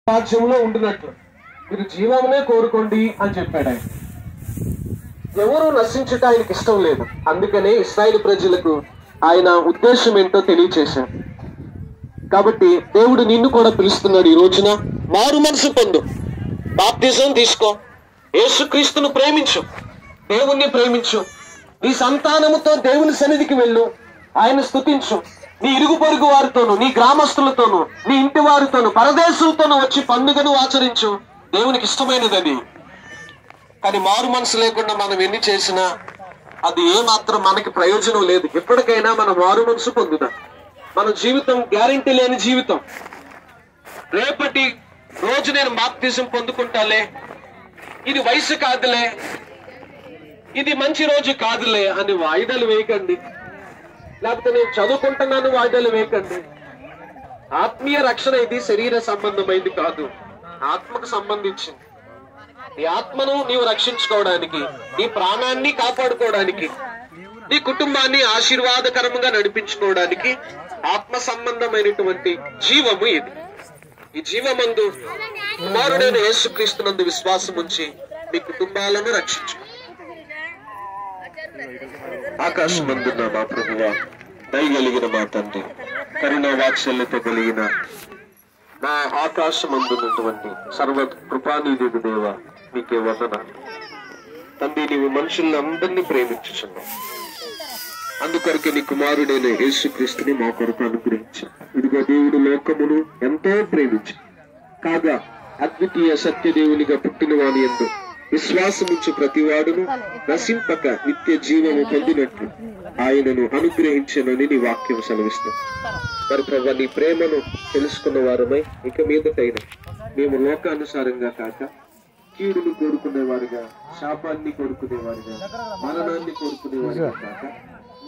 రాజ్యంలో ఉండినట్లు మీరు జీవమునే కోరుకోండి అని చెప్పాడు ఆయన. ఎవరు నశించుట ఆయనకి ఇష్టం లేదు. అందుకనే ఇశ్రాయేలు ప్రజలకు ఆయన ఉద్దేశం ఏంటో తెలియచేశాడు. కాబట్టి దేవుడు నిన్ను కూడా పిలుస్తున్నాడు ఈ రోజున. మారు మనసు పొందు, బాప్తిజం తీసుకో, యేసుక్రీస్తును ప్రేమించు, దేవుణ్ణి ప్రేమించు, నీ సంతానముతో దేవుని సన్నిధికి వెళ్ళు, ఆయన స్తుతించు. నీ ఇరుగు పొరుగు వారితోనూ, నీ గ్రామస్తులతోనూ, నీ ఇంటి వారితోనూ, పరదేశులతోనూ వచ్చి పండుగను ఆచరించు. దేవునికి ఇష్టమైనది అది. కానీ మారు మనసు లేకుండా మనం ఎన్ని చేసినా అది ఏమాత్రం మనకి ప్రయోజనం లేదు. ఎప్పటికైనా మనం మారు మనసు పొందుదాం. మన జీవితం గ్యారెంటీ లేని జీవితం. రేపటి రోజు నేను బాప్తిజం పొందుకుంటాలే, ఇది వయసు కాదులే, ఇది మంచి రోజు కాదులే అని వాయిదాలు వేయకండి. లేకపోతే నేను చదువుకుంటున్నాను వాయిదాలు వేయకండి. ఆత్మీయ రక్షణ ఇది శరీర సంబంధమైంది కాదు, ఆత్మకు సంబంధించింది. నీ ఆత్మను నీవు రక్షించుకోవడానికి, నీ ప్రాణాన్ని కాపాడుకోవడానికి, నీ కుటుంబాన్ని ఆశీర్వాదకరంగా నడిపించుకోవడానికి ఆత్మ సంబంధమైనటువంటి జీవము ఇది. ఈ జీవమందు కుమారుడైన యేసుక్రీస్తునందు విశ్వాసం ఉంచి మీ కుటుంబాలను రక్షించు. ఆకాశమందున్న మా ప్రభువా, దయగలిగిన మా తండ్రి, కరుణ వాత్సల్యత కలిగిన మా ఆకాశమందున్నటువంటి సర్వ కృపానిధి దేవ, మీకే వందనాలు తండ్రి. నీవు మనుషులను అందరినీ ప్రేమించుచున్నావు. అందుకొరకు నీ కుమారుడైన యేసుక్రీస్తుని మా కొరకు అనుగ్రహించావు. ఇదిగో దేవుడు లోకమును ఎంతో ప్రేమించి కాగా అద్వితీయ సత్యదేవునిగా పుట్టిన వాని యందు విశ్వాసముంచు ప్రతివాడును నశింపక నిత్య జీవము పొందినట్లు ఆయనను అనుగ్రహించనని నీ వాక్యం సెలవిస్తాం. మరి ప్రభు, నీ ప్రేమను తెలుసుకున్న వారమై ఇక మీదటైనా మేము లోకానుసారంగా కాక కీడును కోరుకునేవారుగా, శాపాన్ని కోరుకునేవారుగా, మరణాన్ని కోరుకునేవారుగా కాక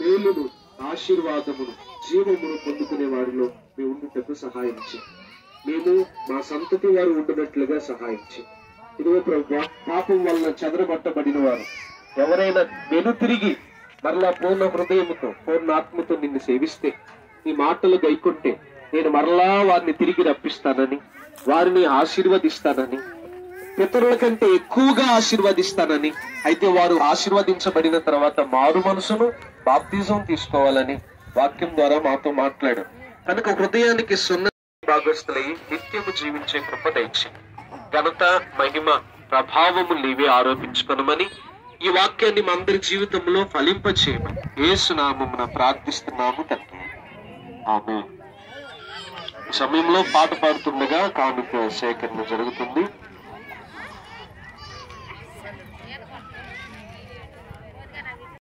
మేలును, ఆశీర్వాదమును, జీవమును పొందుకునే వారిలో మేము ఉండుటకు సహాయించి, మేము మా సంతతి వారు ఉంటున్నట్లుగా సహాయించి, ఇదిగో ప్రభువా, పాపం వలన చెదరగొట్టబడిన వారు ఎవరైనా వెనుతిరిగి మరలా పూర్ణ హృదయముతో, పూర్ణ ఆత్మతో నిన్ను సేవిస్తే, నీ మాటలు గైకొంటే నేను మరలా వారిని తిరిగి రప్పిస్తానని, వారిని ఆశీర్వదిస్తానని, పితరుల కంటే ఎక్కువగా ఆశీర్వదిస్తానని. అయితే వారు ఆశీర్వదించబడిన తర్వాత మారు మనసును, బాప్తిజం తీసుకోవాలని వాక్యం ద్వారా మాతో మాట్లాడు. కనుక హృదయానికి సున్న భాగస్థులై నిత్యము జీవించే కృప దయచి ఘనత, మహిమ, ప్రభావము నీవే ఆరోపించుకొనమని ఈ వాక్యాన్ని మా అందరి జీవితంలో ఫలింపచేయమని యేసు నామమున ప్రార్థిస్తున్నాము తండ్రి. ఆమేన్. ఈ సమయంలో పాట పాడుతుండగా కానుక సేకరణ జరుగుతుంది.